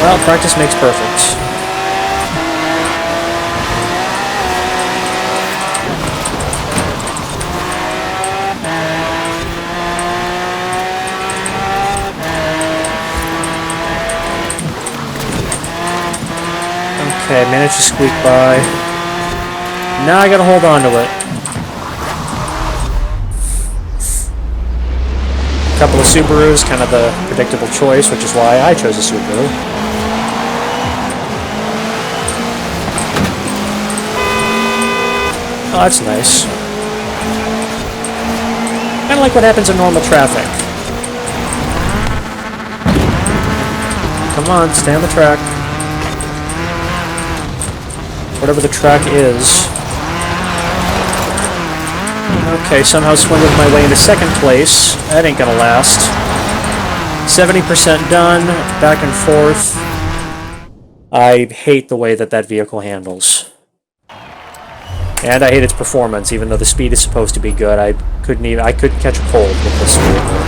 Well, practice makes perfect. Okay, managed to squeak by. Now I gotta hold on to it. A couple of Subarus, kind of the predictable choice, which is why I chose a Subaru. Oh, that's nice. Kind of like what happens in normal traffic. Come on, stay on the track. Whatever the track is. Okay, somehow swindled my way into second place. That ain't gonna last. 70% done, back and forth. I hate the way that that vehicle handles. And I hate its performance, even though the speed is supposed to be good. I couldn't catch a cold with this vehicle.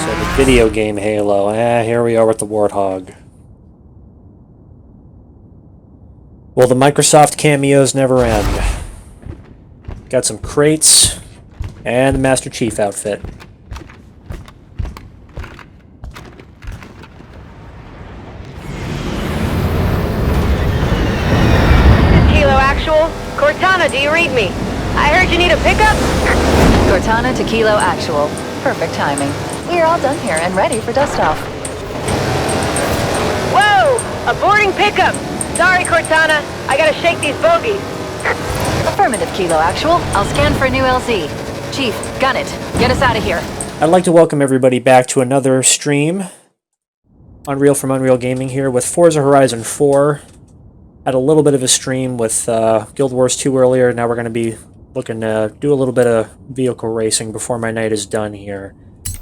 So the video game Halo. Here we are with the Warthog. Well, the Microsoft cameos never end. Got some crates and the Master Chief outfit. Kilo Actual, Cortana, do you read me? I heard you need a pickup? Cortana to Kilo Actual. Perfect timing. We're all done here and ready for dust-off. Whoa! A boarding pickup! Sorry, Cortana. I gotta shake these bogies. Affirmative, Kilo Actual. I'll scan for a new LZ. Chief, gun it. Get us out of here. I'd like to welcome everybody back to another stream. Unreal from Unreal Gaming here with Forza Horizon 4. Had a little bit of a stream with Guild Wars 2 earlier. Now we're going to be looking to do a little bit of vehicle racing before my night is done here.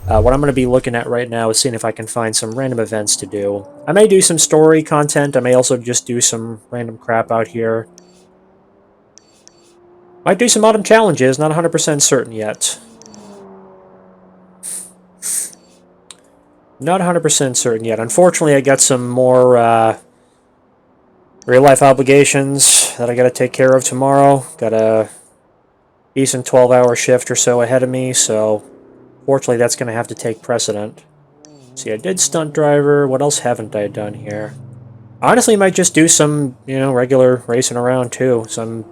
What I'm going to be looking at right now is seeing if I can find some random events to do. I may do some story content. I may also just do some random crap out here. Might do some autumn challenges. Not 100% certain yet. Not 100% certain yet. Unfortunately, I got some more real-life obligations that I got to take care of tomorrow. Got a decent 12-hour shift or so ahead of me, so fortunately that's going to have to take precedent. See, I did stunt driver. What else haven't I done here? Honestly, might just do some, regular racing around too. So I'm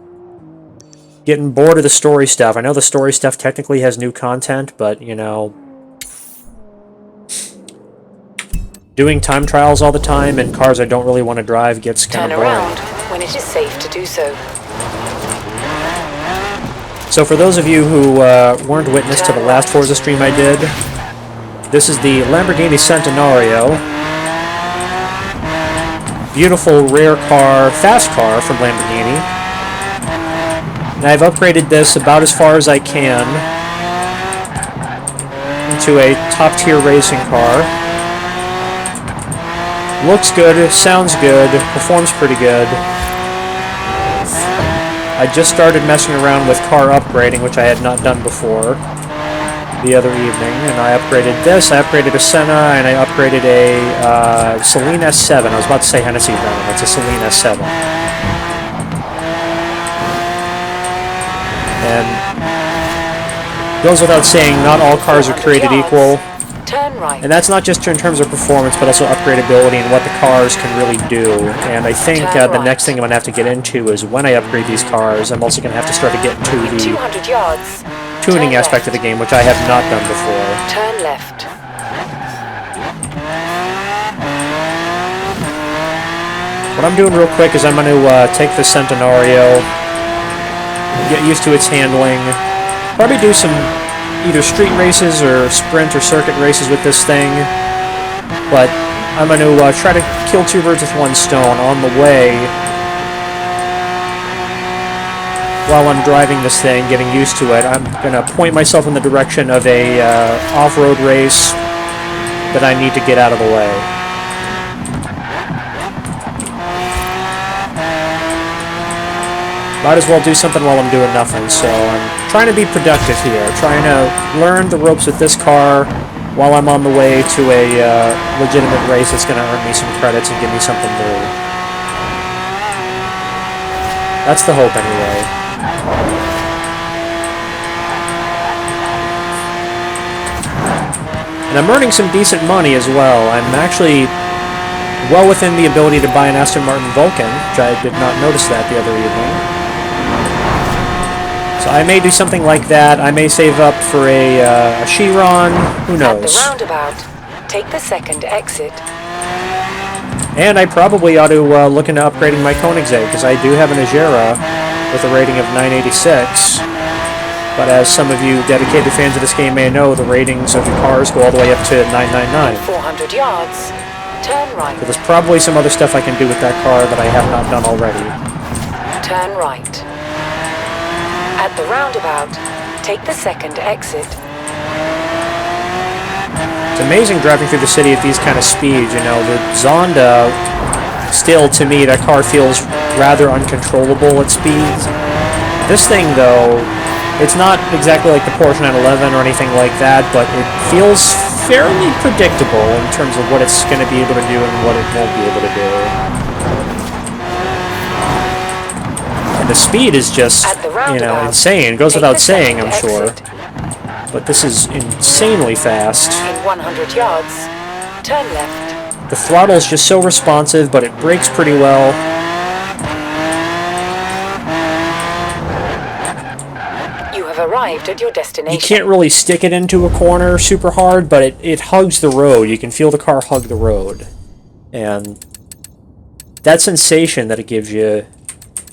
getting bored of the story stuff. I know the story stuff technically has new content, but, doing time trials all the time in cars I don't really want to drive gets kind of boring. Turn around when it is safe to do so. So for those of you who weren't witness to the last Forza stream I did, this is the Lamborghini Centenario. Beautiful, rare car, fast car from Lamborghini. And I've upgraded this about as far as I can into a top-tier racing car. Looks good, sounds good, performs pretty good. I just started messing around with car upgrading, which I had not done before the other evening, and I upgraded this, I upgraded a Senna, and I upgraded a Celine S7. I was about to say Hennessy Venom, it's a Celine S7. And goes without saying, not all cars are created equal. Turn right. And that's not just in terms of performance, but also upgradability and what the cars can really do. And I think the next thing I'm going to have to get into is when I upgrade these cars, I'm also going to have to start to get into the 200 yards. tuning aspect of the game, which I have not done before. Turn left. What I'm doing real quick is I'm going to take the Centenario, get used to its handling, probably do some either street races or sprint or circuit races with this thing, but I'm going to try to kill two birds with one stone on the way while I'm driving this thing, getting used to it. I'm going to point myself in the direction of a off-road race that I need to get out of the way. Might as well do something while I'm doing nothing, so I'm trying to be productive here, trying to learn the ropes with this car, while I'm on the way to a legitimate race that's going to earn me some credits and give me something new. That's the hope, anyway. And I'm earning some decent money as well. I'm actually well within the ability to buy an Aston Martin Vulcan, which I did not notice that the other evening. So I may do something like that. I may save up for a Chiron. Who knows? At the roundabout, take the second exit. And I probably ought to look into upgrading my Koenigsegg, because I do have an Agera with a rating of 986. But as some of you dedicated fans of this game may know, the ratings of the cars go all the way up to 999. 400 yards. Turn right. So there's probably some other stuff I can do with that car that I have not done already. Turn right. At the roundabout, take the second exit. It's amazing driving through the city at these kind of speeds, you know. The Zonda, still, to me, that car feels rather uncontrollable at speeds. This thing, though, it's not exactly like the Porsche 911 or anything like that, but it feels fairly predictable in terms of what it's going to be able to do and what it won't be able to do. And the speed is just, you know, insane. It goes without saying, I'm sure. But this is insanely fast. In 100 yards, turn left. The throttle is just so responsive, but it brakes pretty well. Arrived at your destination. You can't really stick it into a corner super hard, but it hugs the road. You can feel the car hug the road. And that sensation that it gives you,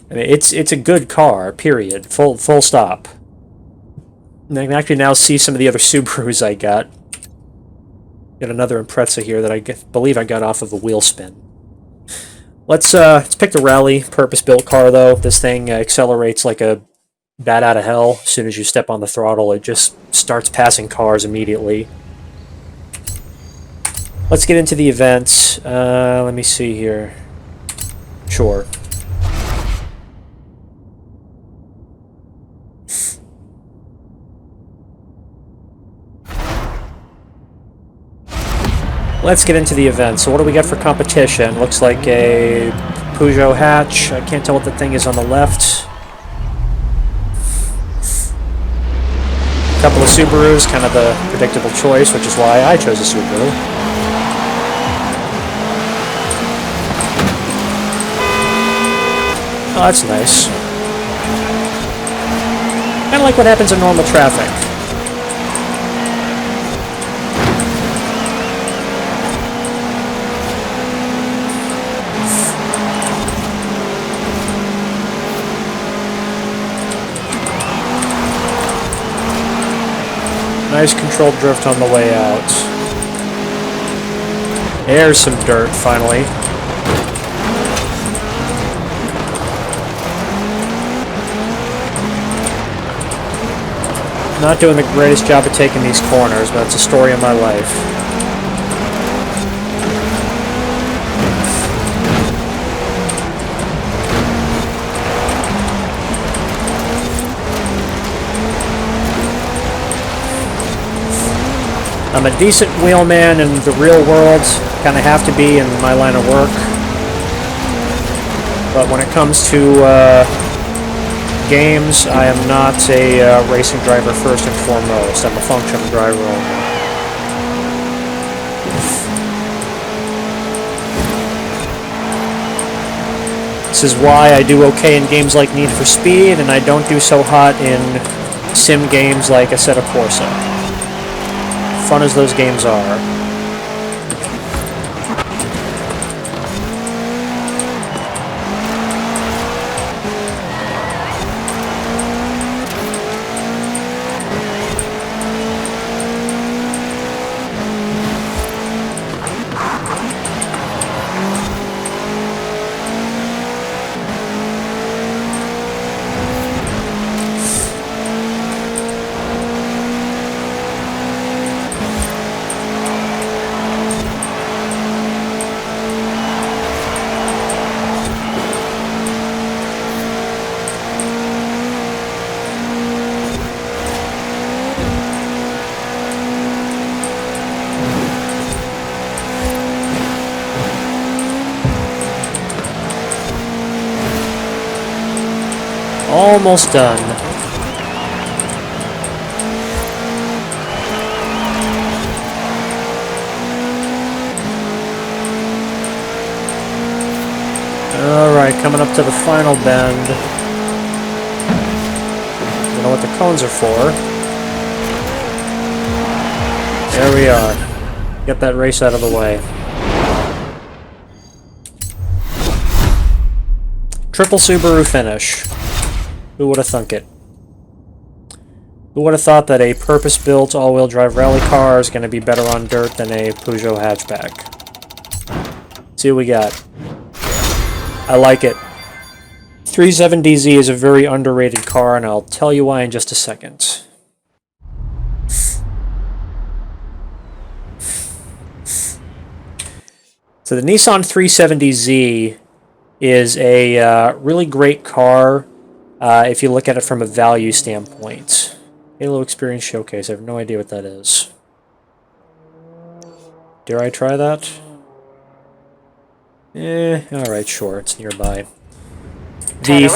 I mean, it's a good car, period. Full stop. And I can actually now see some of the other Subarus I got. Got another Impreza here that I believe I got off of a wheel spin. Let's pick the rally purpose-built car, though. This thing accelerates like a bat out of hell. As soon as you step on the throttle, it just starts passing cars immediately. Let's get into the events. Let me see here. Sure. Let's get into the events. So what do we got for competition? Looks like a Peugeot hatch. I can't tell what the thing is on the left. Couple of Subarus, kind of the predictable choice, which is why I chose a Subaru. Oh, that's nice. Kind of like what happens in normal traffic. Nice controlled drift on the way out. There's some dirt, finally. Not doing the greatest job of taking these corners, but it's a story of my life. I'm a decent wheelman in the real world, kind of have to be in my line of work. But when it comes to games, I am not a racing driver first and foremost. I'm a functional driver only. This is why I do okay in games like Need for Speed, and I don't do so hot in sim games like Assetto Corsa. Fun as those games are. Almost done. Alright, coming up to the final bend. You know what the cones are for. There we are. Get that race out of the way. Triple Subaru finish. Who would have thunk it? Who would have thought that a purpose-built all-wheel drive rally car is going to be better on dirt than a Peugeot hatchback? Let's see what we got. I like it. 370Z is a very underrated car, and I'll tell you why in just a second. So the Nissan 370Z is a really great car if you look at it from a value standpoint. Halo Experience Showcase. I have no idea what that is. Dare I try that? Alright, sure, it's nearby. The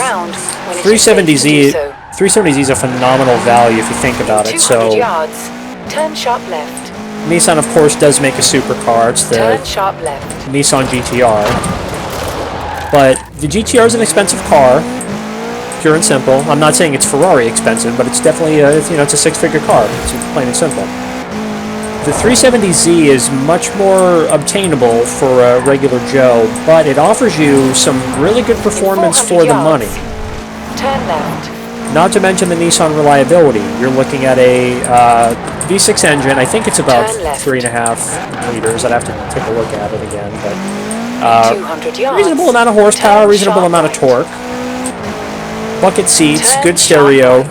370Z is a phenomenal value if you think about it. So, yards, turn sharp left. Nissan, of course, does make a supercar. It's the Turn sharp left. Nissan GTR. But the GTR is an expensive car, pure and simple. I'm not saying it's Ferrari expensive, but it's definitely it's a six-figure car. It's plain and simple. The 370Z is much more obtainable for a regular Joe, but it offers you some really good performance for the money. Turn left. Not to mention the Nissan reliability. You're looking at a V6 engine. I think it's about 3.5 liters. I'd have to take a look at it again, but 200 yards. reasonable amount of horsepower, reasonable amount of torque. Bucket seats, good stereo,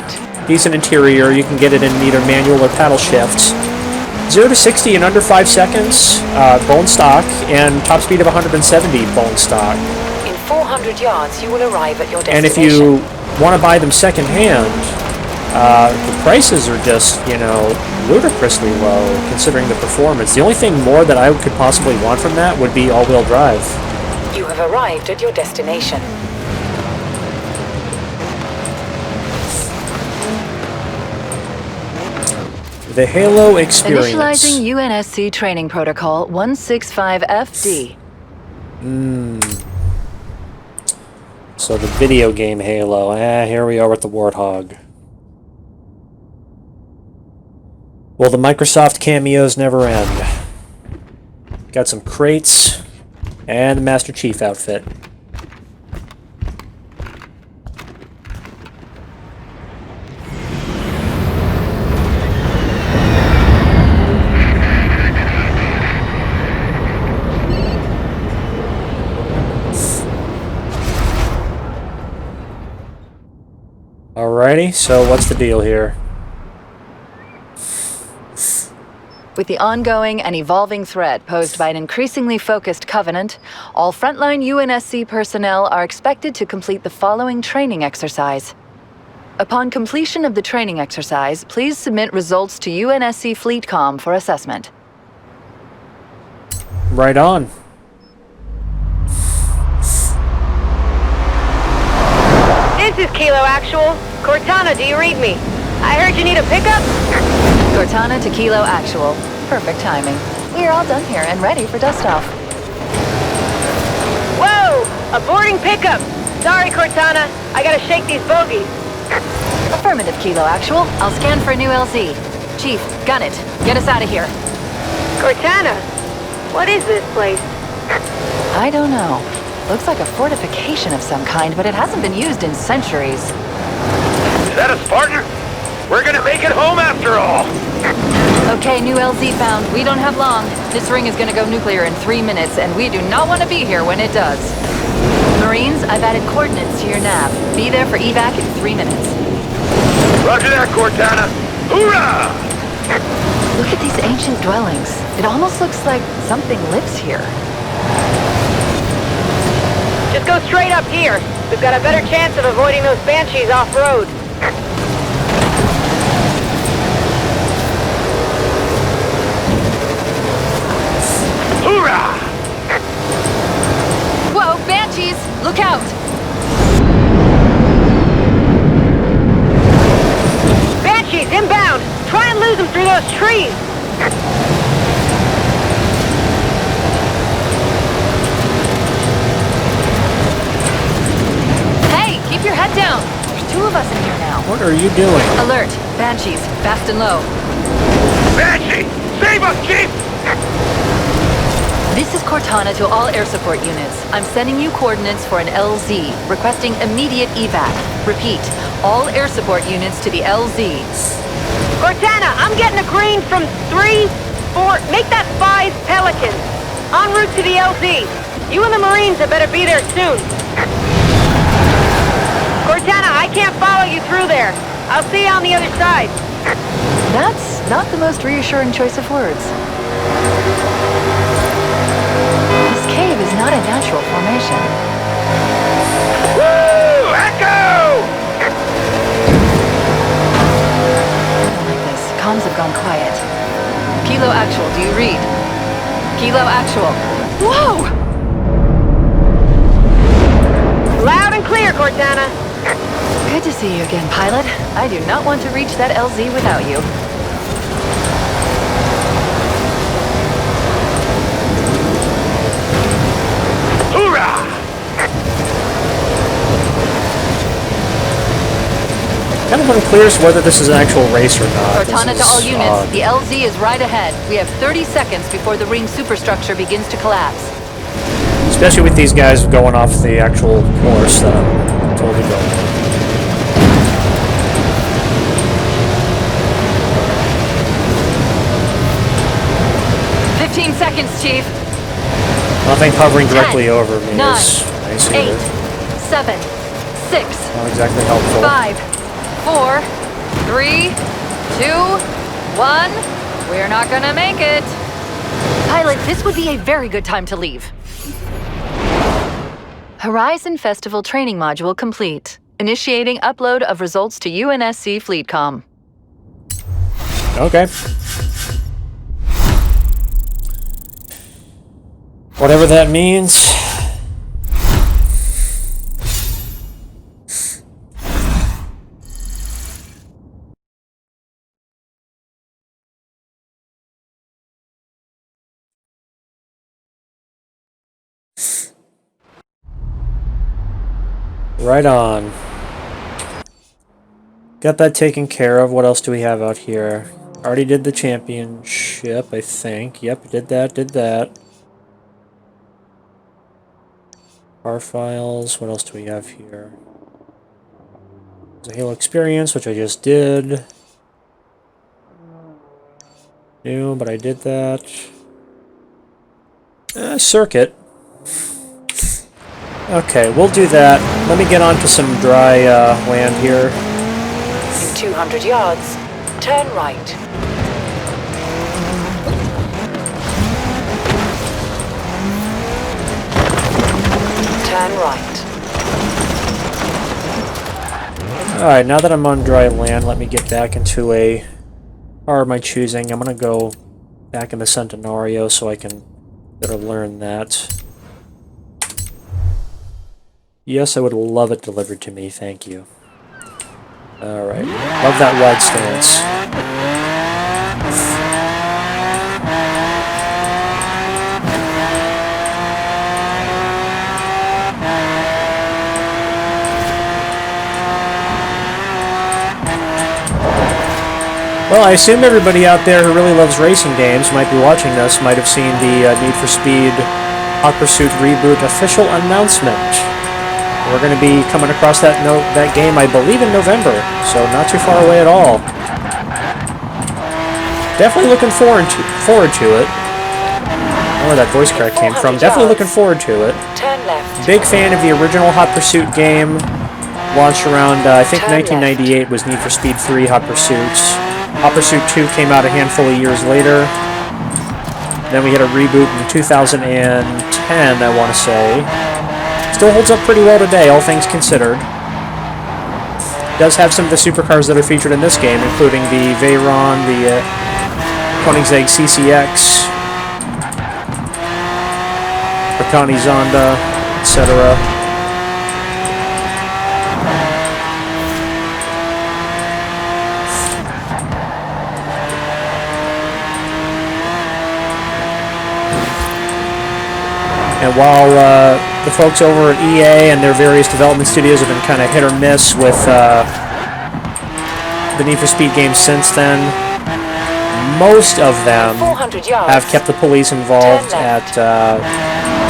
decent interior. You can get it in either manual or paddle shift. 0 to 60 in under 5 seconds, bone stock, and top speed of 170 bone stock. In 400 yards, you will arrive at your destination. And if you want to buy them secondhand, the prices are just, ludicrously low considering the performance. The only thing more that I could possibly want from that would be all-wheel drive. You have arrived at your destination. The Halo Experience. Initializing UNSC training protocol 165FD. So the video game Halo. Here we are with the Warthog. Well, the Microsoft cameos never end. Got some crates and the Master Chief outfit. Alrighty, so what's the deal here? With the ongoing and evolving threat posed by an increasingly focused Covenant, all frontline UNSC personnel are expected to complete the following training exercise. Upon completion of the training exercise, please submit results to UNSC FleetCom for assessment. Right on. This is Kilo Actual. Cortana, do you read me? I heard you need a pickup? Cortana to Kilo Actual. Perfect timing. We are all done here and ready for dust-off. Whoa! A boarding pickup! Sorry, Cortana. I gotta shake these bogies. Affirmative, Kilo Actual. I'll scan for a new LZ. Chief, gun it. Get us out of here. Cortana, what is this place? I don't know. Looks like a fortification of some kind, but it hasn't been used in centuries. Is that a Spartan? We're gonna make it home after all! Okay, new LZ found. We don't have long. This ring is gonna go nuclear in 3 minutes, and we do not want to be here when it does. Marines, I've added coordinates to your nav. Be there for evac in 3 minutes. Roger that, Cortana! Hoorah! Look at these ancient dwellings. It almost looks like something lives here. Just go straight up here. We've got a better chance of avoiding those banshees off-road. Hoorah! Whoa, banshees! Look out! of us in here now. What are you doing? Alert! Banshees, fast and low. Banshee! Save us, Chief! This is Cortana to all air support units. I'm sending you coordinates for an LZ, requesting immediate evac. Repeat, all air support units to the LZ. Cortana, I'm getting a green from 3, 4, make that 5 Pelicans. En route to the LZ. You and the Marines had better be there soon. Cortana, I can't follow you through there. I'll see you on the other side. That's not the most reassuring choice of words. This cave is not a natural formation. Woo! Echo! Like this, comms have gone quiet. Kilo Actual, do you read? Kilo Actual. Whoa! Loud and clear, Cortana. Good to see you again, pilot. I do not want to reach that LZ without you. Hoorah! Kind of unclear as to whether this is an actual race or not. Cortana This to all is units, odd. the LZ is right ahead. We have 30 seconds before the ring superstructure begins to collapse. Especially with these guys going off the actual course that I'm totally going on. 15 seconds, Chief. Nothing hovering 10, directly over me 9, is nice 8, either. 7, 6, Not exactly helpful. 5, 4, 3, 2, 1. We're not gonna make it. Pilot, this would be a very good time to leave. Horizon Festival training module complete. Initiating upload of results to UNSC FleetCom. Okay. Whatever that means. Right on. Got that taken care of. What else do we have out here? Already did the championship, I think. Yep, did that. Car files. What else do we have here? The Halo experience, which I just did. New, but I did that. Circuit. Okay, we'll do that. Let me get on to some dry land here. In 200 yards, turn right. Turn right. Alright, now that I'm on dry land, let me get back into a car of my choosing. I'm going to go back in the Centenario so I can better learn that. Yes, I would love it delivered to me, thank you. Alright, love that wide stance. Well, I assume everybody out there who really loves racing games might be watching this, might have seen the Need for Speed Hot Pursuit Reboot official announcement. We're going to be coming across that game, I believe, in November, so not too far away at all. Definitely looking forward to it. I don't know where that voice crack came from. Definitely looking forward to it. Turn left. Big fan of the original Hot Pursuit game. Launched around, I think, 1998 was Need for Speed 3 Hot Pursuits. Hot Pursuit 2 came out a handful of years later. Then we had a reboot in 2010, I want to say. Still holds up pretty well today, all things considered. Does have some of the supercars that are featured in this game, including the Veyron, the Koenigsegg CCX, Pagani Zonda, etc. And while the folks over at EA and their various development studios have been kind of hit or miss with the Need for Speed games since then. Most of them 400 yards. have kept the police involved at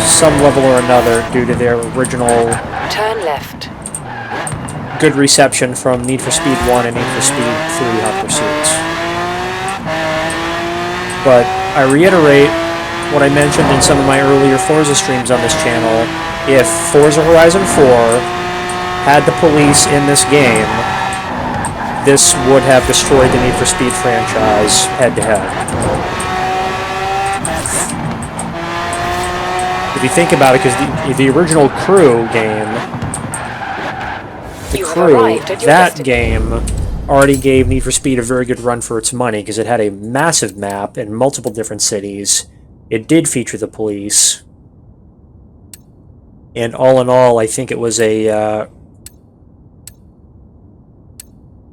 some level or another due to their original Turn left. good reception from Need for Speed 1 and Need for Speed 3 Hot Pursuits. But I reiterate what I mentioned in some of my earlier Forza streams on this channel. If Forza Horizon 4 had the police in this game, this would have destroyed the Need for Speed franchise head-to-head. If you think about it, because the original Crew game, the Crew, that game already gave Need for Speed a very good run for its money, because it had a massive map in multiple different cities. It did feature the police. And all in all, I think it was a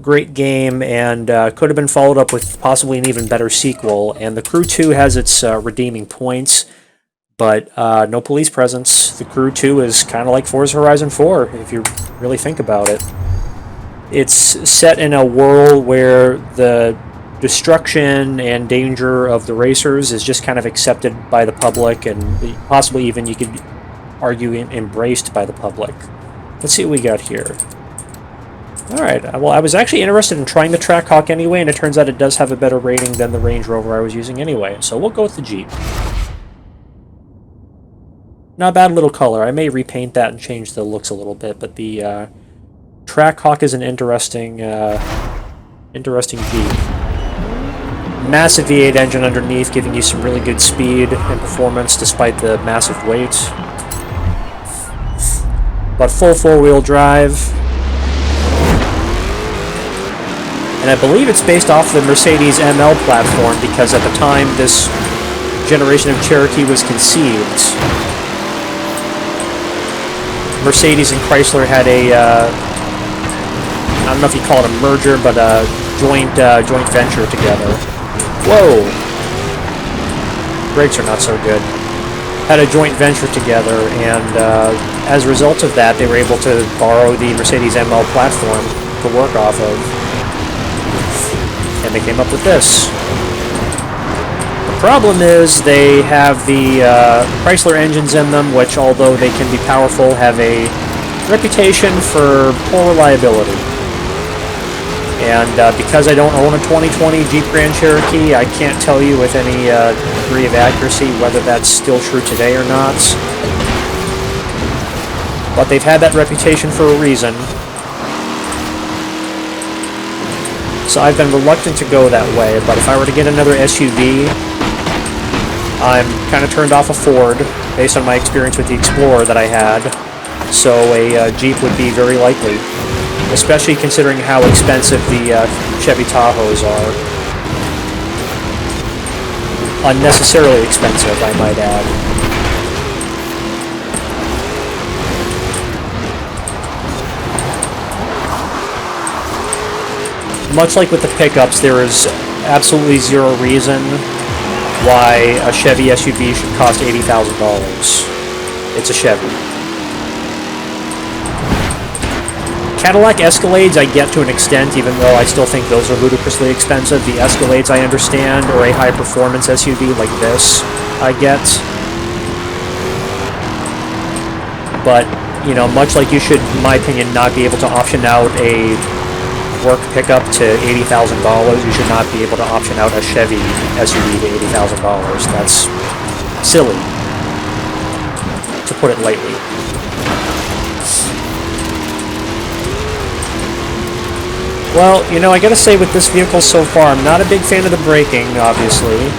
great game, and could have been followed up with possibly an even better sequel. And the Crew 2 has its redeeming points, but no police presence. The Crew 2 is kind of like Forza Horizon 4, if you really think about it. It's set in a world where the destruction and danger of the racers is just kind of accepted by the public, and possibly even, you could argue, embraced by the public. Let's see what we got here. Alright, well, I was actually interested in trying the Trackhawk anyway, and it turns out it does have a better rating than the Range Rover I was using anyway, so we'll go with the Jeep. Not a bad little color. I may repaint that and change the looks a little bit, but the Trackhawk is an interesting Jeep. Massive V8 engine underneath, giving you some really good speed and performance despite the massive weight. But full four-wheel drive. And I believe it's based off the Mercedes ML platform, because at the time this generation of Cherokee was conceived, Mercedes and Chrysler had a, I don't know if you call it a merger, but a joint venture together. Whoa! Brakes are not so good. Had a joint venture together, and as a result of that, they were able to borrow the Mercedes ML platform to work off of. And they came up with this. The problem is they have the Chrysler engines in them, which, although they can be powerful, have a reputation for poor reliability. And because I don't own a 2020 Jeep Grand Cherokee, I can't tell you with any degree of accuracy whether that's still true today or not. But they've had that reputation for a reason. So I've been reluctant to go that way, but if I were to get another SUV, I'm kind of turned off a Ford, based on my experience with the Explorer that I had, so a Jeep would be very likely, especially considering how expensive the Chevy Tahoes are. Unnecessarily expensive, I might add. Much like with the pickups, there is absolutely zero reason why a Chevy SUV should cost $80,000. It's a Chevy. Cadillac Escalades I get to an extent, even though I still think those are ludicrously expensive. The Escalades I understand, or a high-performance SUV like this I get. But, you know, much like you should, in my opinion, not be able to option out a work pickup to $80,000, you should not be able to option out a Chevy SUV to $80,000. That's silly, to put it lightly. Well, you know, I gotta say with this vehicle so far, I'm not a big fan of the braking, obviously.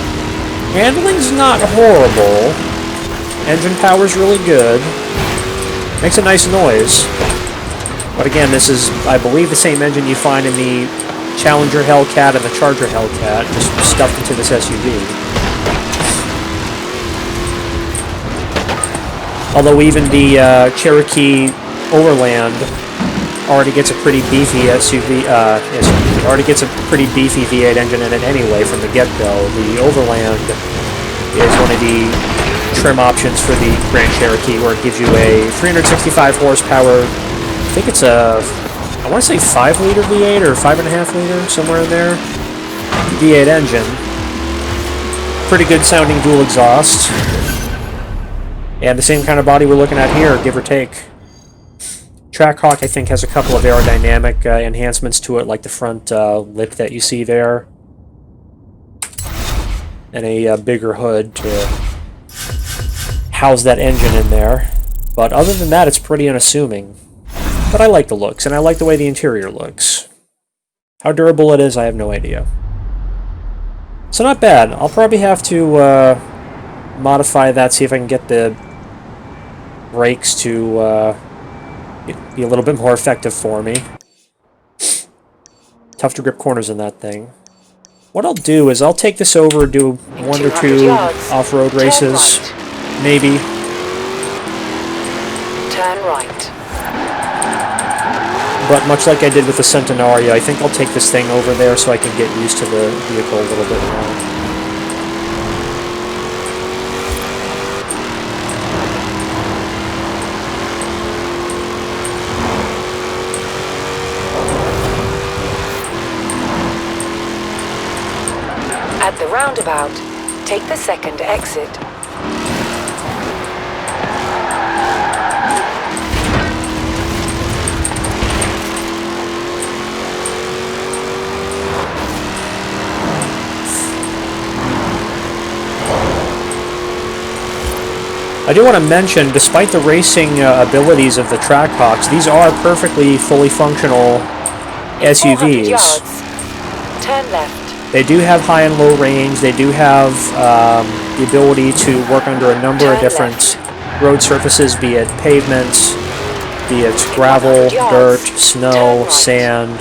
Handling's not horrible. Engine power's really good. Makes a nice noise. But again, this is, I believe, the same engine you find in the Challenger Hellcat and the Charger Hellcat, just stuffed into this SUV. Although even the Cherokee Overland already gets a pretty beefy already gets a pretty beefy V8 engine in it anyway from the get-go. The Overland is one of the trim options for the Grand Cherokee, where it gives you a 365 horsepower, I think it's a, I want to say 5-liter V8 or 5.5 liter, somewhere in there, V8 engine. Pretty good sounding dual exhaust. And the same kind of body we're looking at here, give or take. Trackhawk, I think, has a couple of aerodynamic enhancements to it, like the front lip that you see there. And a bigger hood to house that engine in there. But other than that, it's pretty unassuming. But I like the looks, and I like the way the interior looks. How durable it is, I have no idea. So not bad. I'll probably have to modify that, see if I can get the brakes to be a little bit more effective for me. Tough to grip corners in that thing. What I'll do is I'll take this over and do 1 or 2 off-road races, maybe. Turn right. But much like I did with the Centenario, I think I'll take this thing over there so I can get used to the vehicle a little bit more. At the roundabout, take the second exit. I do want to mention, despite the racing abilities of the Trackhawks, these are perfectly fully functional SUVs. Yards. Turn left. They do have high and low range. They do have the ability to work under a number of different road surfaces, be it pavements, be it gravel, dirt, snow, sand.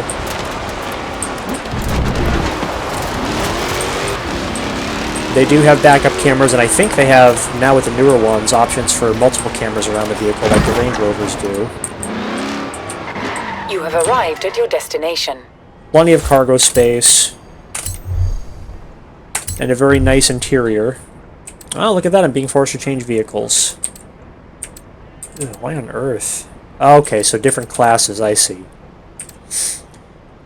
They do have backup cameras, and I think they have, now with the newer ones, options for multiple cameras around the vehicle like the Range Rovers do. You have arrived at your destination. Plenty of cargo space. And a very nice interior. Oh, look at that, I'm being forced to change vehicles. Ew, why on earth? Okay, so different classes, I see.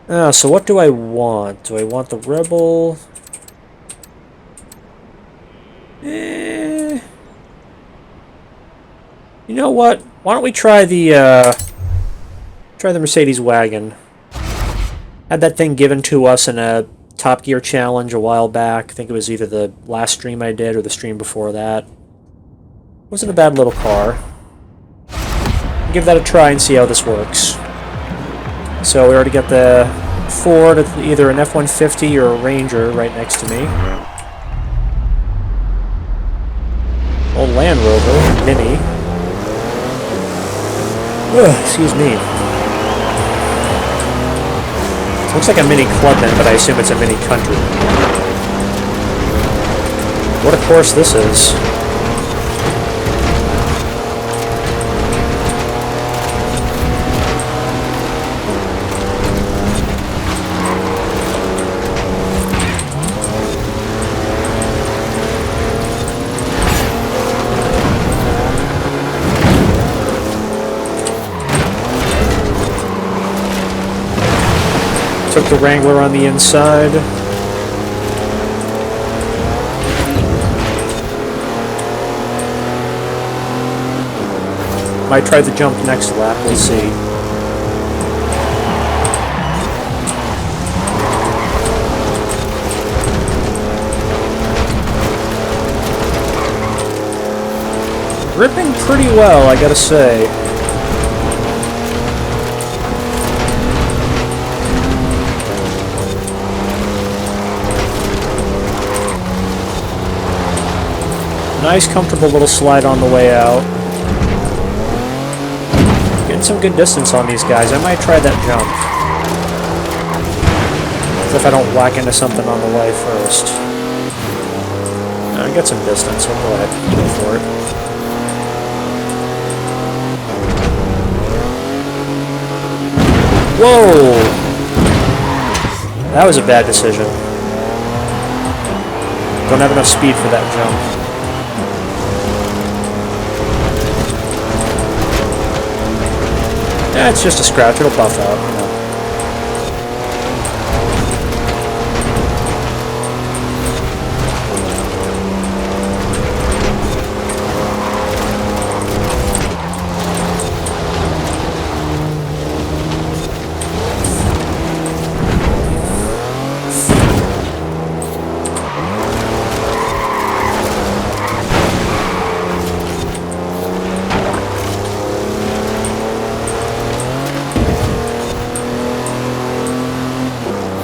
So what do I want? Do I want the Rebel? You know what? Why don't we try the Mercedes wagon? Had that thing given to us in a Top Gear challenge a while back. I think it was either the last stream I did or the stream before that. Wasn't a bad little car. Give that a try and see how this works. So we already got the Ford, either an F-150 or a Ranger right next to me. Old Land Rover, Mini. Ugh, excuse me. It looks like a Mini Clubman, but I assume it's a Mini Country. What a course this is. Took the Wrangler on the inside. Might try the jump next lap, we'll see. Gripping pretty well, I gotta say. Nice, comfortable little slide on the way out. Getting some good distance on these guys. I might try that jump. As if I don't whack into something on the way first. I got some distance, so I'll go ahead and go for it. Whoa! That was a bad decision. Don't have enough speed for that jump. Yeah, it's just a scratch. It'll buff out, you know.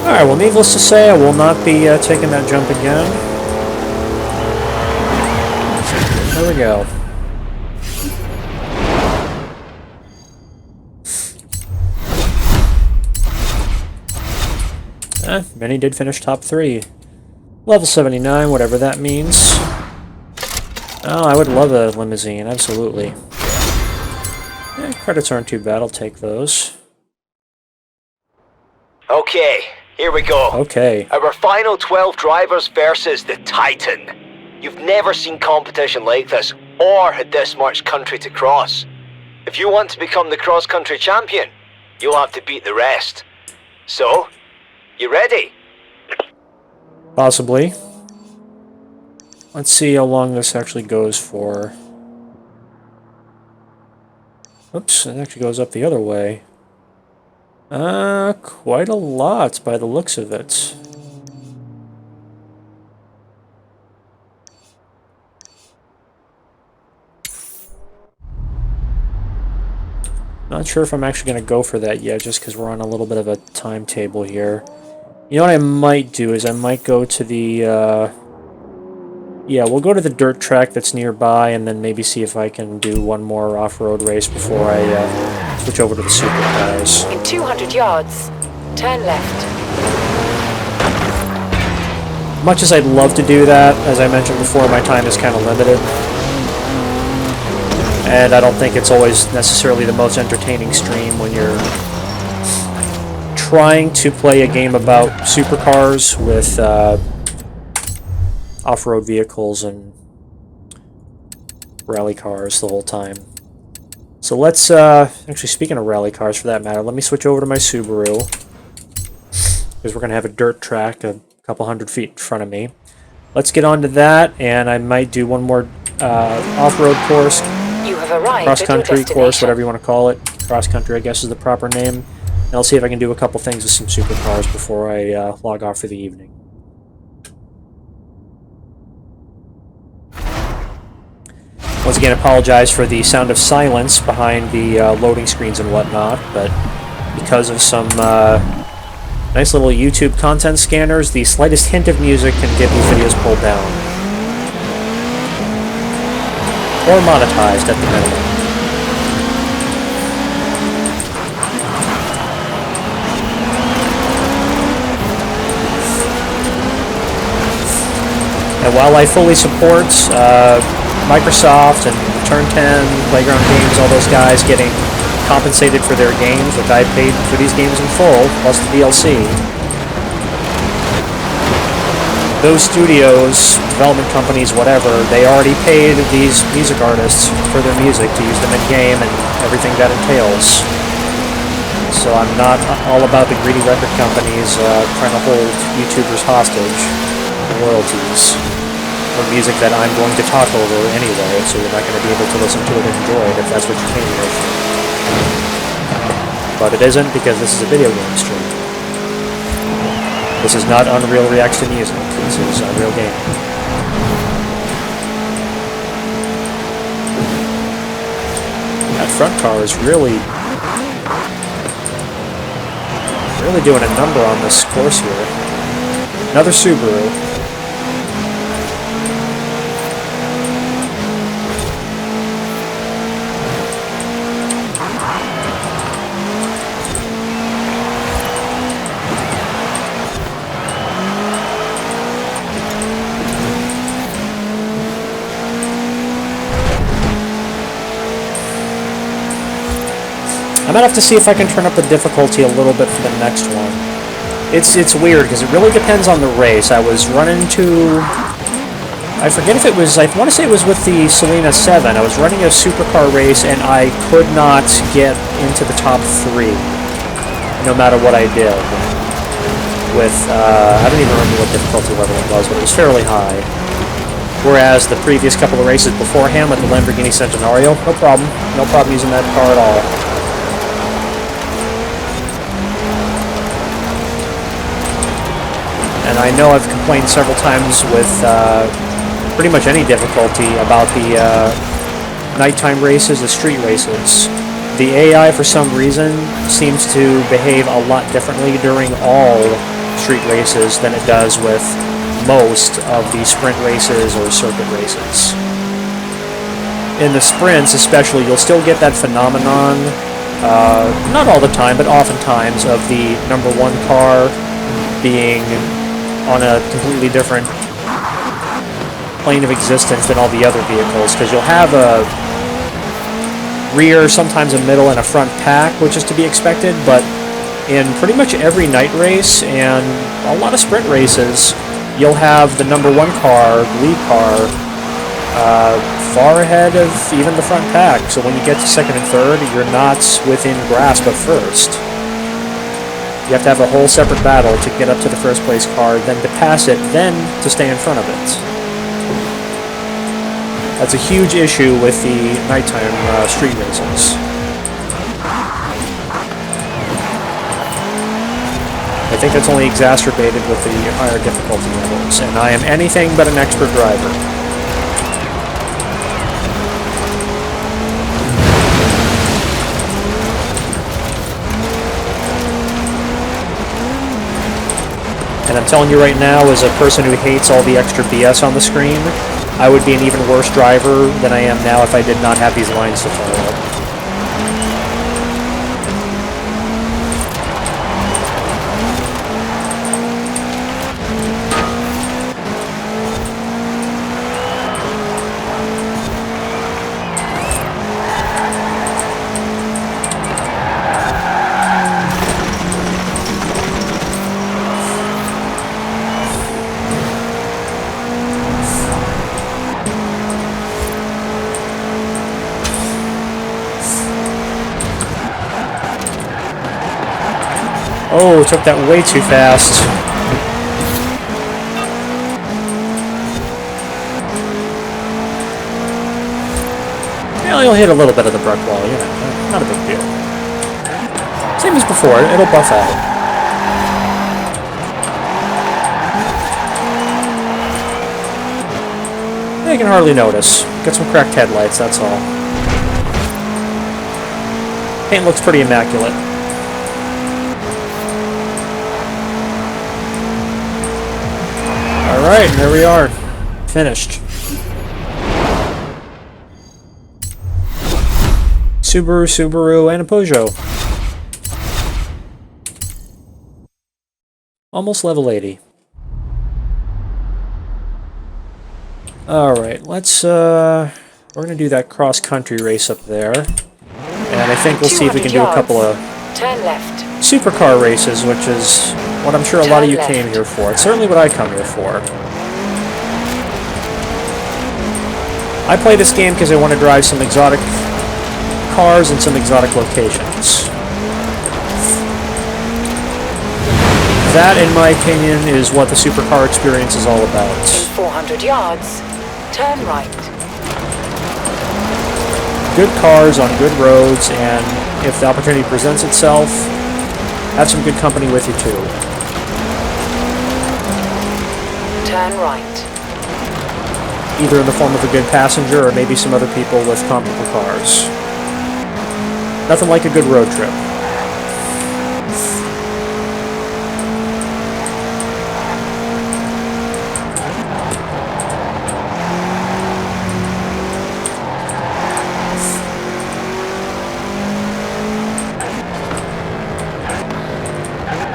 Alright, well, needless to say, I will not be taking that jump again. There we go. Benny did finish top 3. Level 79, whatever that means. Oh, I would love a limousine, absolutely. Yeah, credits aren't too bad, I'll take those. Okay, here we go. Okay. Our final 12 drivers versus the Titan. You've never seen competition like this, or had this much country to cross. If you want to become the cross-country champion, you'll have to beat the rest. So, you ready? Possibly. Let's see how long this actually goes for. Oops, it actually goes up the other way. Quite a lot by the looks of it. Not sure if I'm actually going to go for that yet, just because we're on a little bit of a timetable here. You know what I might do is I might go to the, yeah, we'll go to the dirt track that's nearby, and then maybe see if I can do one more off-road race before I switch over to the Supercars. In 200 yards, turn left. Much as I'd love to do that, as I mentioned before, my time is kind of limited. And I don't think it's always necessarily the most entertaining stream when you're trying to play a game about supercars with off-road vehicles and rally cars the whole time. So let's, actually speaking of rally cars for that matter, let me switch over to my Subaru. Because we're going to have a dirt track a couple hundred feet in front of me. Let's get on to that, and I might do one more off-road course. You have arrived Cross-country at your course, whatever you want to call it. Cross-country, I guess, is the proper name. And I'll see if I can do a couple things with some supercars before I log off for the evening. Once again, apologize for the sound of silence behind the loading screens and whatnot, but because of some nice little YouTube content scanners, the slightest hint of music can get these videos pulled down. Or monetized at the minimum. And while I fully support Microsoft and Turn 10, Playground Games, all those guys getting compensated for their games, which I paid for these games in full, plus the DLC, those studios, development companies, whatever, they already paid these music artists for their music to use them in-game and everything that entails. So I'm not all about the greedy record companies trying to hold YouTubers hostage for royalties or music that I'm going to talk over anyway, so you're not going to be able to listen to it and enjoy it if that's what you came here for. But it isn't, because this is a video game stream. This is not Unreal Reacts to Music. This is Unreal Game. That front car is really doing a number on this course here. Another Subaru. I might have to see if I can turn up the difficulty a little bit for the next one. It's weird, because it really depends on the race. I was running into I forget if it was, I want to say it was with the Selena 7. I was running a supercar race and I could not get into the top 3, no matter what I did. With, I don't even remember what difficulty level it was, but it was fairly high. Whereas the previous couple of races beforehand with the Lamborghini Centenario, no problem. No problem using that car at all. And I know I've complained several times with pretty much any difficulty about the nighttime races, the street races. The AI, for some reason, seems to behave a lot differently during all street races than it does with most of the sprint races or circuit races. In the sprints, especially, you'll still get that phenomenon, not all the time, but oftentimes, of the number 1 car being on a completely different plane of existence than all the other vehicles, because you'll have a rear, sometimes a middle, and a front pack, which is to be expected, but in pretty much every night race and a lot of sprint races, you'll have the number 1 car, the lead car, far ahead of even the front pack, so when you get to second and third, you're not within grasp of first. You have to have a whole separate battle to get up to the first place car, then to pass it, then to stay in front of it. That's a huge issue with the nighttime street races. I think that's only exacerbated with the higher difficulty levels, and I am anything but an expert driver. And I'm telling you right now, as a person who hates all the extra BS on the screen, I would be an even worse driver than I am now if I did not have these lines to follow. Oh, took that way too fast. Well, you'll hit a little bit of the brick wall, you know, not a big deal. Same as before, it'll buff out. You can hardly notice. Got some cracked headlights, that's all. Paint looks pretty immaculate. Alright, there we are. Finished. Subaru, and a Peugeot. Almost level 80. Alright, let's, we're gonna do that cross-country race up there. And I think we'll see if we can do a couple of turn left. supercar races, which is what I'm sure a lot of you came here for. It's certainly what I come here for. I play this game because I want to drive some exotic cars in some exotic locations. That, in my opinion, is what the supercar experience is all about. In 400 yards, turn right. Good cars on good roads, and if the opportunity presents itself, have some good company with you too. Turn right. Either in the form of a good passenger or maybe some other people with comparable cars. Nothing like a good road trip.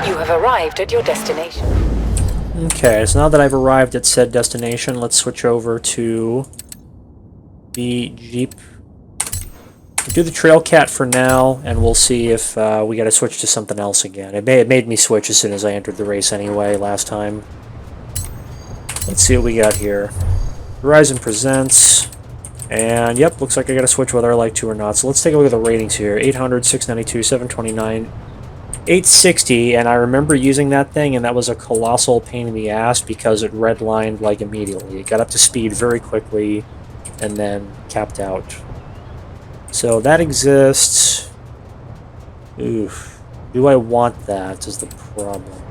You have arrived at your destination. Okay, so now that I've arrived at said destination, let's switch over to the Jeep. We'll do the Trail Cat for now, and we'll see if we got to switch to something else again. It made me switch as soon as I entered the race anyway last time. Let's see what we got here. Horizon Presents. And yep, looks like I gotta switch whether I like to or not. So let's take a look at the ratings here. 800, 692, 729, 860. And I remember using that thing, and that was a colossal pain in the ass because it redlined like immediately. It got up to speed very quickly and then capped out. So that exists. Oof. Do I want that is the problem.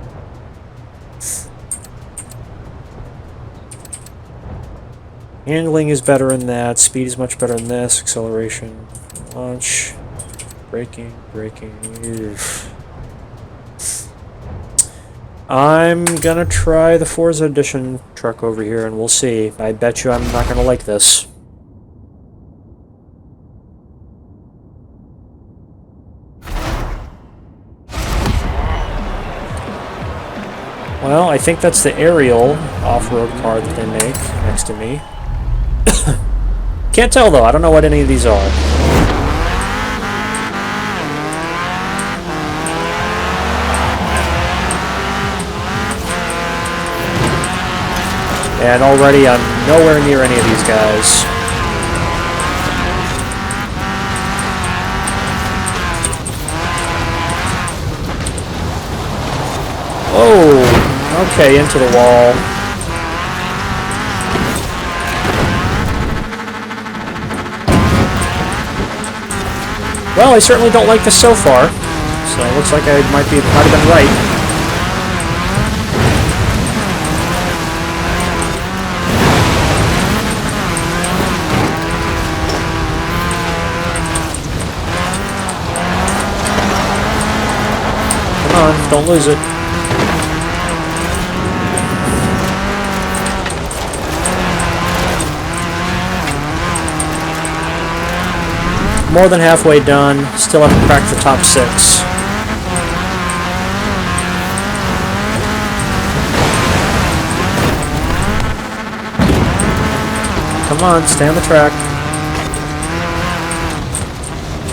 Handling is better in that. Speed is much better in this. Acceleration. Launch. Braking. Oof. I'm gonna try the Forza Edition truck over here and we'll see. I bet you I'm not gonna like this. Well, I think that's the aerial off-road car that they make next to me. Can't tell though, I don't know what any of these are. And already I'm nowhere near any of these guys. Oh, okay, into the wall. Well, I certainly don't like this so far, so it looks like I might have been right. Come on, don't lose it. More than halfway done. Still haven't cracked the top 6. Come on, stay on the track.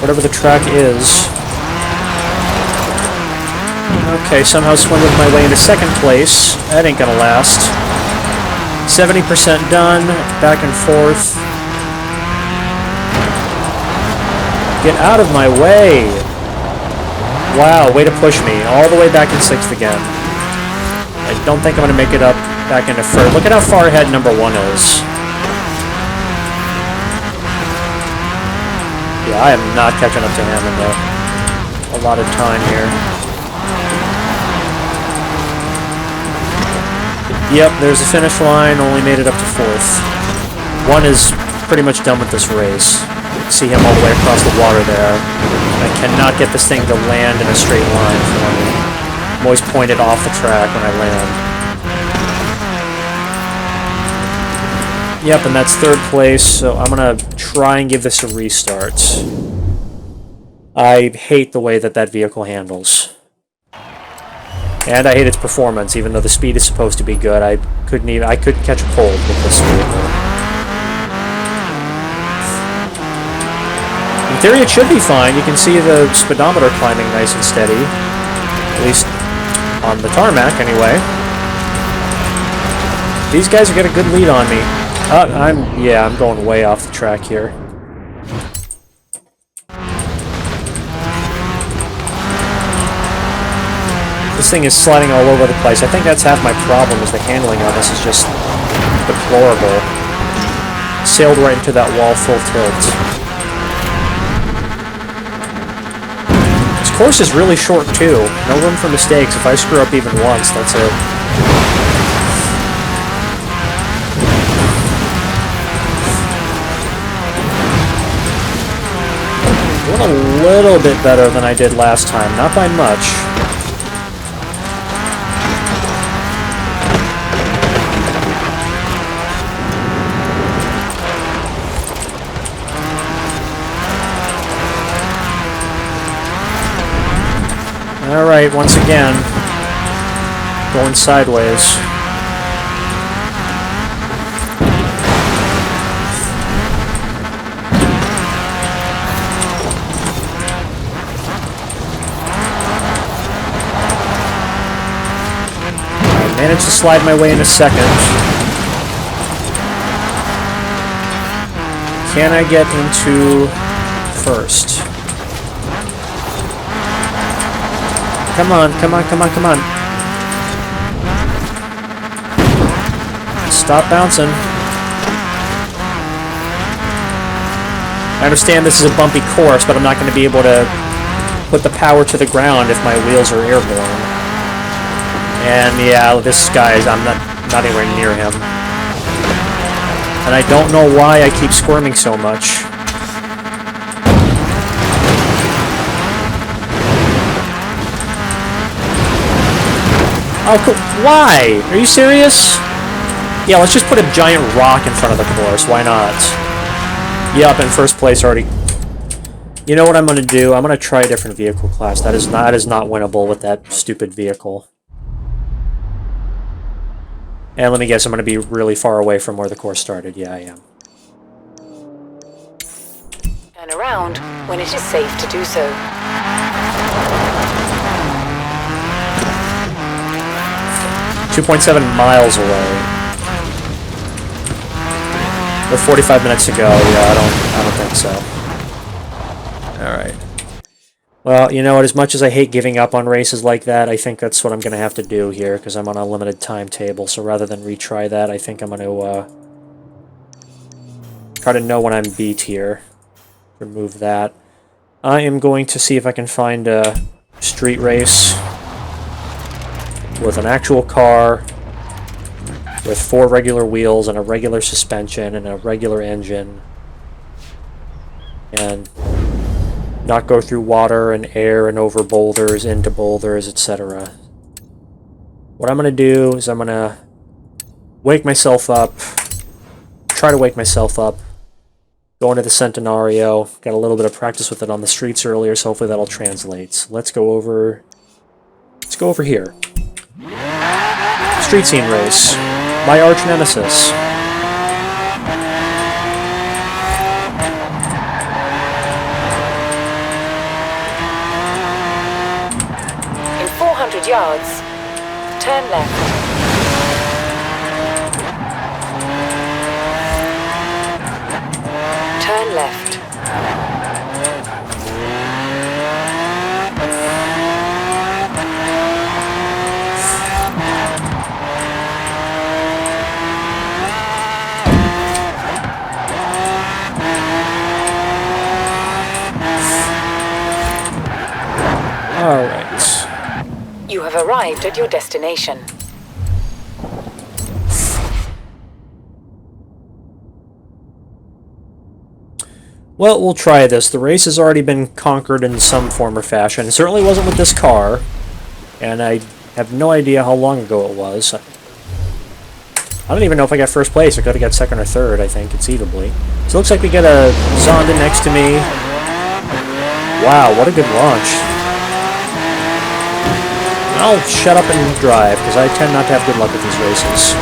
Whatever the track is. Okay, somehow swindled my way into 2nd place. That ain't gonna last. 70% done. Back and forth. Get out of my way! Wow, way to push me. All the way back in 6th again. I don't think I'm going to make it up back into 3rd. Look at how far ahead number 1 is. Yeah, I am not catching up to him in a lot of time here. Yep, there's the finish line. Only made it up to 4th. 1 is pretty much done with this race. See him all the way across the water there. I cannot get this thing to land in a straight line for me. I'm always pointed off the track when I land. Yep, and that's 3rd place, so I'm gonna try and give this a restart. I hate the way that vehicle handles. And I hate its performance, even though the speed is supposed to be good. I could catch a cold with this vehicle. In theory, it should be fine. You can see the speedometer climbing nice and steady. At least on the tarmac, anyway. These guys are getting a good lead on me. I'm going way off the track here. This thing is sliding all over the place. I think that's half my problem, is the handling on this is just deplorable. Sailed right into that wall full tilt. Course is really short too. No room for mistakes. If I screw up even once, that's it. Doing a little bit better than I did last time, not by much. Alright, once again, going sideways. I managed to slide my way into 2nd. Can I get into first? Come on, come on, come on, come on. Stop bouncing. I understand this is a bumpy course, but I'm not going to be able to put the power to the ground if my wheels are airborne. And yeah, this guy, I'm not anywhere near him. And I don't know why I keep squirming so much. Oh, cool. Why? Are you serious? Yeah, let's just put a giant rock in front of the course. Why not? Yup, in first place already. You know what I'm going to do? I'm going to try a different vehicle class. That is not winnable with that stupid vehicle. And let me guess, I'm going to be really far away from where the course started. Yeah, I am. Turn around when it is safe to do so. .7 miles away. With 45 minutes to go. Yeah, I don't think so. Alright. Well, you know what, as much as I hate giving up on races like that, I think that's what I'm going to have to do here, because I'm on a limited timetable, so rather than retry that, I think I'm going to, try to know when I'm beat here. Remove that. I am going to see if I can find a street race with an actual car, with 4 regular wheels and a regular suspension and a regular engine, and not go through water and air and over boulders, into boulders, etc. What I'm going to do is I'm going to wake myself up, try to wake myself up, go into the Centenario, got a little bit of practice with it on the streets earlier, so hopefully that'll translate. So let's go over here. Street scene race. My arch nemesis. In 400 yards, turn left. Turn left. Alright. You have arrived at your destination. Well, we'll try this. The race has already been conquered in some form or fashion. It certainly wasn't with this car, and I have no idea how long ago it was. I don't even know if I got first place. I could have got second or third, I think, conceivably. So it looks like we get a Zonda next to me. Wow, what a good launch. I'll shut up and drive, because I tend not to have good luck with these races.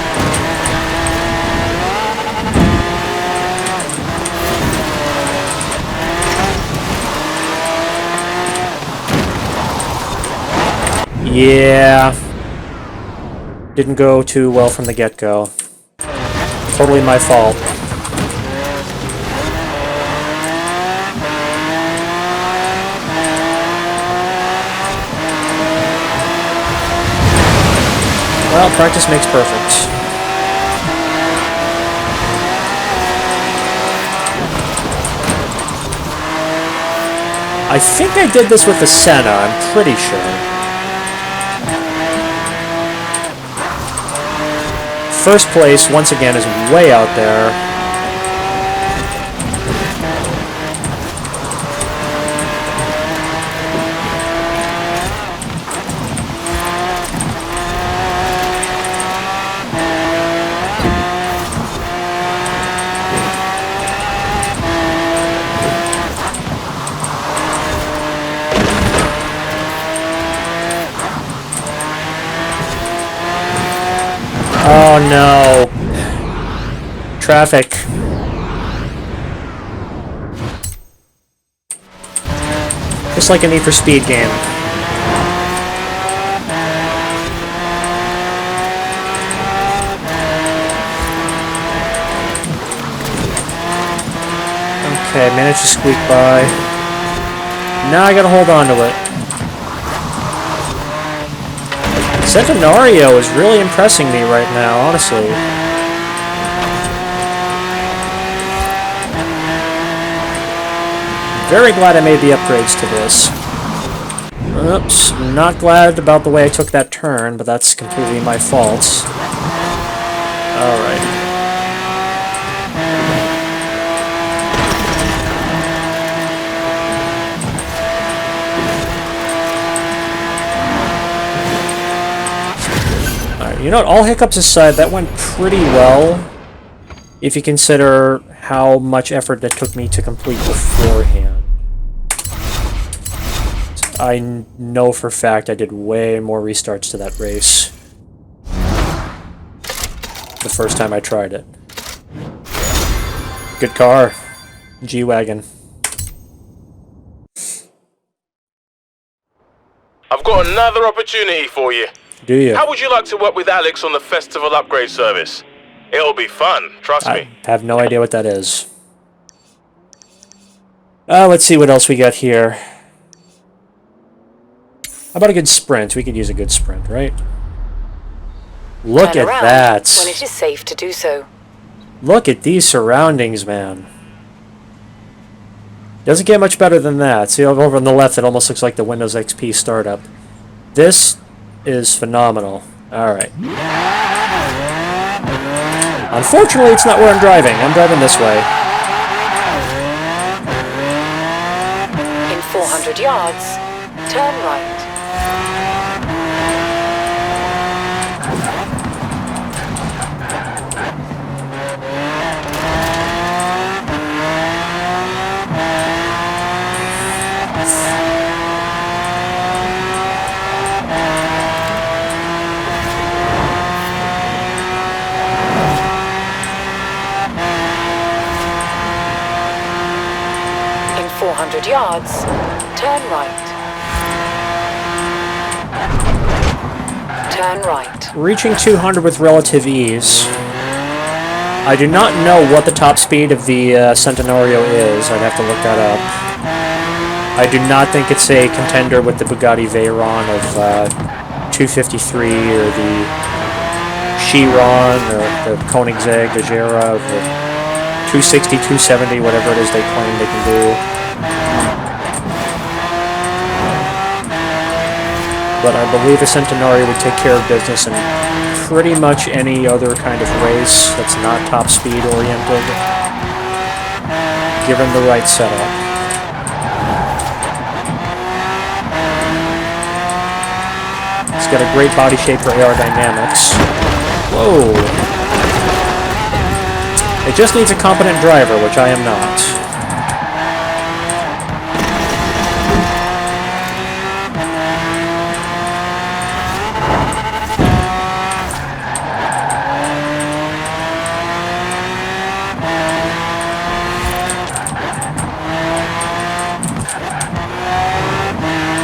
Yeah. Didn't go too well from the get-go. Totally my fault. Well, practice makes perfect. I think I did this with the Senna, I'm pretty sure. First place, once again, is way out there. Oh no. Traffic. Just like a Need for Speed game. Okay, managed to squeak by. Now I gotta hold on to it. Centenario is really impressing me right now, honestly. Very glad I made the upgrades to this. Oops, not glad about the way I took that turn, but that's completely my fault. Alright. Alright, you know what, all hiccups aside, that went pretty well, if you consider how much effort that took me to complete beforehand. I know for a fact I did way more restarts to that race the first time I tried it. Good car. G-Wagon. I've got another opportunity for you. Do you? How would you like to work with Alex on the festival upgrade service? It'll be fun, trust me. I have no idea what that is. Let's see what else we got here. How about a good sprint? We could use a good sprint, right? Look Turn at around that. when it is safe to do so. Look at these surroundings, man. Doesn't get much better than that. See over on the left, it almost looks like the Windows XP startup. This is phenomenal. Alright. Unfortunately, it's not where I'm driving. I'm driving this way. In 400 yards, turn right. In 400 yards, turn right. Turn right. Reaching 200 with relative ease. I do not know what the top speed of the Centenario is. I'd have to look that up. I do not think it's a contender with the Bugatti Veyron of 253 or the Chiron or the Koenigsegg, the Gera of the 260, 270, whatever it is they claim they can do. But I believe a Centenario would take care of business in pretty much any other kind of race that's not top speed oriented, given the right setup. It's got a great body shape for aerodynamics. Whoa! It just needs a competent driver, which I am not.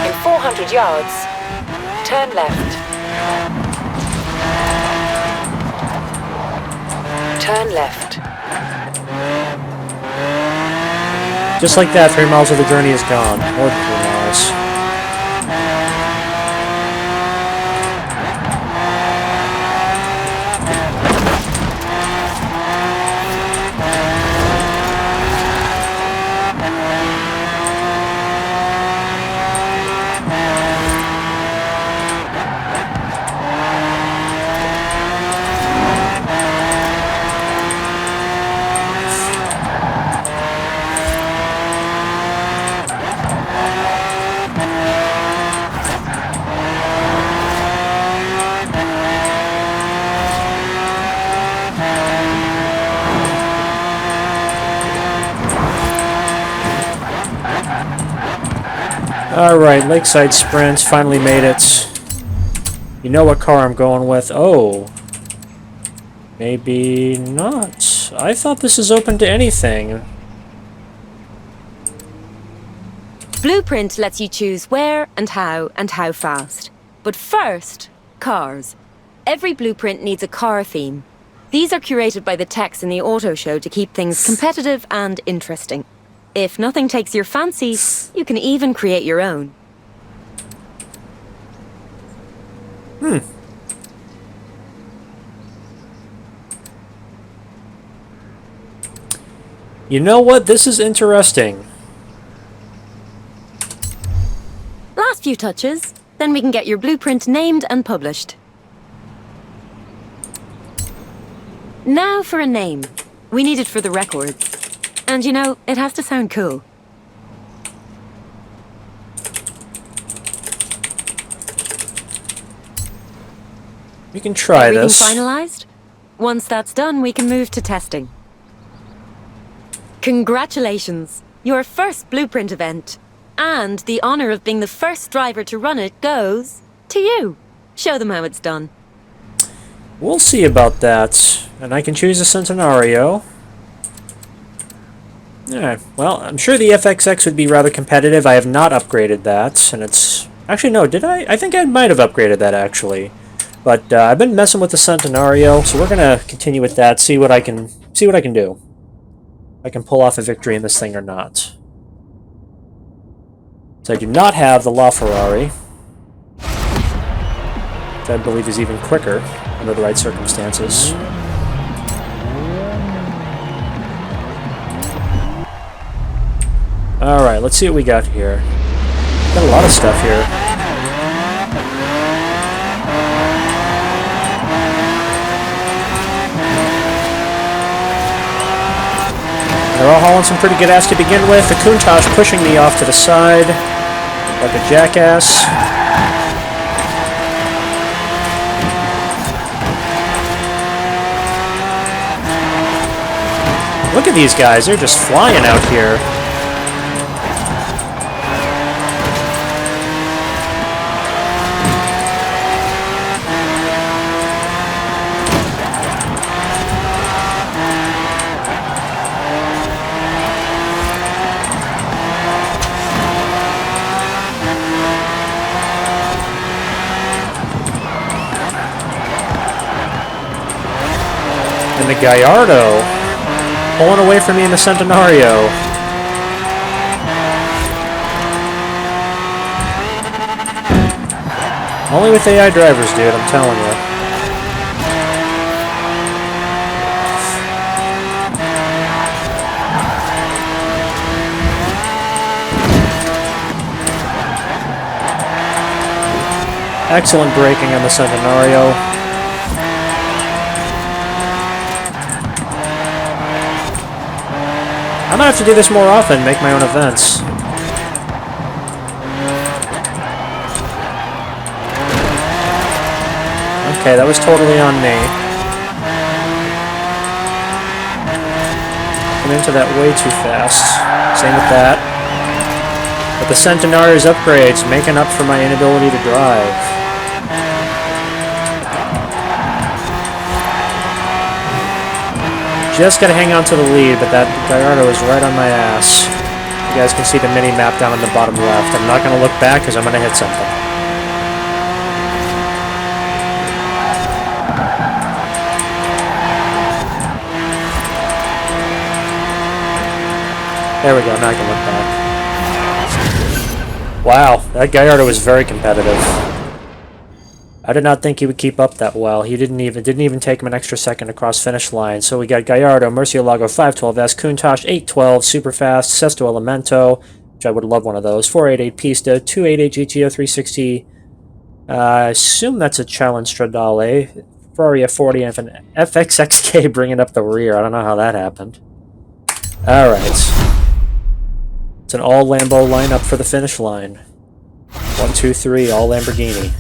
In 400 yards, turn left. Turn left. Just like that, 3 miles of the journey is gone. More than 3 miles. Alright, Lakeside Sprints, finally made it. You know what car I'm going with. Oh. Maybe not. I thought this is open to anything. Blueprint lets you choose where and how fast. But first, cars. Every blueprint needs a car theme. These are curated by the techs in the auto show to keep things competitive and interesting. If nothing takes your fancy, you can even create your own. You know what? This is interesting. Last few touches, then we can get your blueprint named and published. Now for a name. We need it for the records. And you know, it has to sound cool. We can try Everything this. finalized? Once that's done, we can move to testing. Congratulations! Your first blueprint event. And the honor of being the first driver to run it goes to you. Show them how it's done. We'll see about that. And I can choose a Centenario. Alright, well, I'm sure the FXX would be rather competitive. I have not upgraded that, and it's... Actually, no, did I? I think I might have upgraded that, actually. But I've been messing with the Centenario, so we're gonna continue with that, see what I can do. If I can pull off a victory in this thing or not. So I do not have the LaFerrari, which I believe is even quicker under the right circumstances. Alright, let's see what we got here. Got a lot of stuff here. They're all hauling some pretty good ass to begin with. The Countach pushing me off to the side like a jackass. Look at these guys, they're just flying out here. And the Gallardo pulling away from me in the Centenario. Only with AI drivers, dude, I'm telling you. Excellent braking on the Centenario. I'm gonna have to do this more often, make my own events. Okay, that was totally on me. Went into that way too fast. Same with that. But the Centenario's upgrades making up for my inability to drive. Just gotta hang on to the lead, but that Gallardo is right on my ass. You guys can see the mini-map down in the bottom left. I'm not gonna look back because I'm gonna hit something. There we go, now I can look back. Wow, that Gallardo was very competitive. I did not think he would keep up that well. He didn't even take him an extra second across finish line. So we got Gallardo, Murcielago 512S, Countach 812, Superfast, Sesto Elemento, which I would love one of those, 488 Pista, 288 GTO 360. I assume that's a Challenge Stradale, Ferrari F40, and an FXXK bringing up the rear. I don't know how that happened. All right, it's an all Lambo lineup for the finish line. 1, 2, 3, all Lamborghini.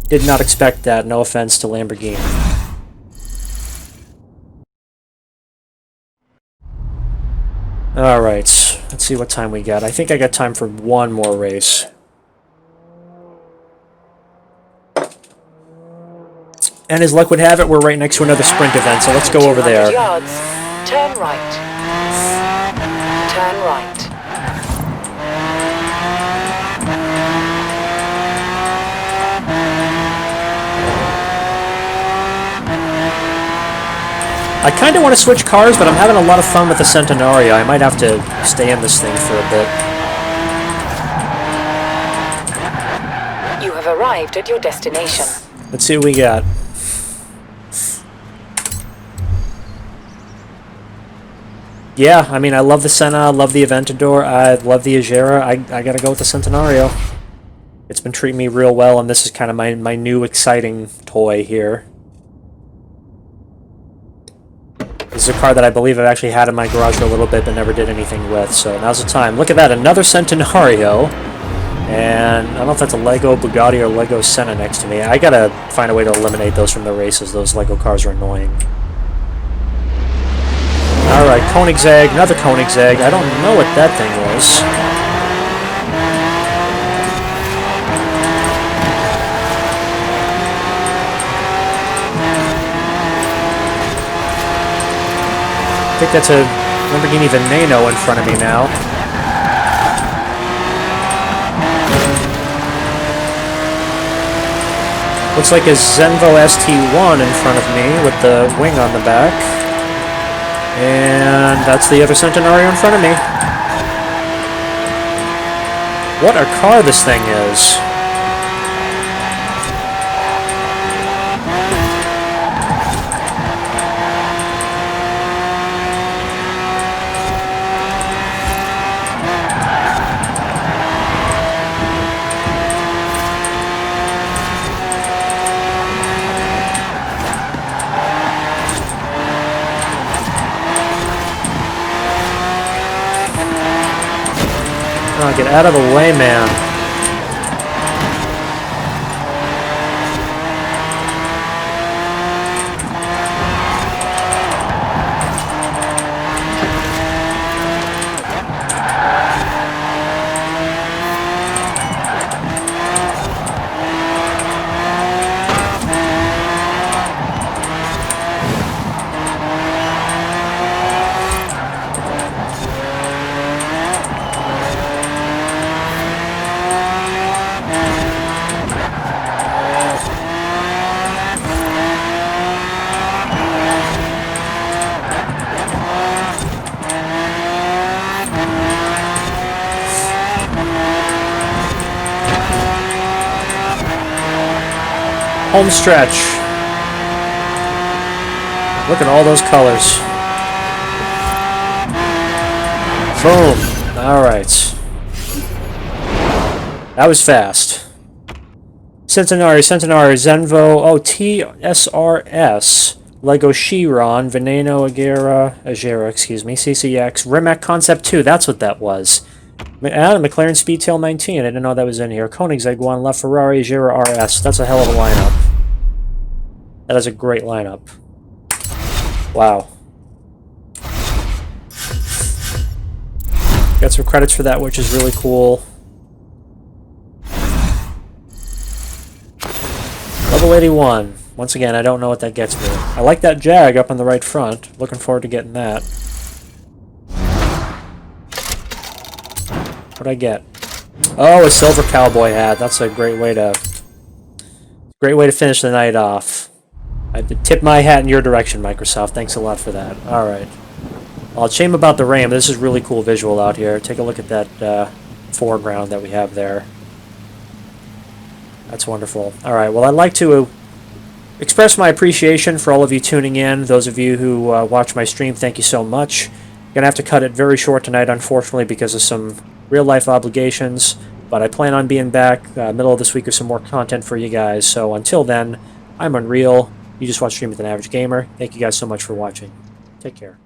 Did not expect that, no offense to Lamborghini. Alright, let's see what time we got. I think I got time for one more race. And as luck would have it, we're right next to another sprint event, so let's go over there. 200 yards. Turn right. Turn right. I kind of want to switch cars, but I'm having a lot of fun with the Centenario. I might have to stay in this thing for a bit. You have arrived at your destination. Let's see what we got. Yeah, I mean, I love the Senna, I love the Aventador, I love the Agera. I gotta go with the Centenario. It's been treating me real well, and this is kind of my new exciting toy here. This is a car that I believe I've actually had in my garage for a little bit, but never did anything with, so now's the time. Look at that, another Centenario. And I don't know if that's a Lego Bugatti or Lego Senna next to me. I gotta find a way to eliminate those from the races. Those Lego cars are annoying. Alright, Koenigsegg, another Koenigsegg. I don't know what that thing was. I think that's a Lamborghini Veneno in front of me now. Looks like a Zenvo ST1 in front of me with the wing on the back. And that's the other Centenario in front of me. What a car this thing is. Oh, get out of the way, man. Home stretch. Look at all those colors. Boom. Alright. That was fast. Centenario, Zenvo, oh, TSRS, Lego Chiron, Veneno, Agera, excuse me, CCX, Rimac Concept 2, that's what that was. McLaren Speedtail 19, I didn't know that was in here. Koenigsegg 1, LaFerrari, Agera RS, that's a hell of a lineup. That is a great lineup. Wow. Got some credits for that, which is really cool. Level 81. Once again, I don't know what that gets me. I like that Jag up on the right front. Looking forward to getting that. What'd I get? Oh, a silver cowboy hat. That's a great way to finish the night off. I tip my hat in your direction, Microsoft. Thanks a lot for that. Alright. Well, it's a shame about the rain, but this is really cool visual out here. Take a look at that foreground that we have there. That's wonderful. Alright, well, I'd like to express my appreciation for all of you tuning in. Those of you who watch my stream, thank you so much. Gonna have to cut it very short tonight, unfortunately, because of some real-life obligations. But I plan on being back middle of this week with some more content for you guys. So until then, I'm Unreal. You just watched Stream with an Average Gamer. Thank you guys so much for watching. Take care.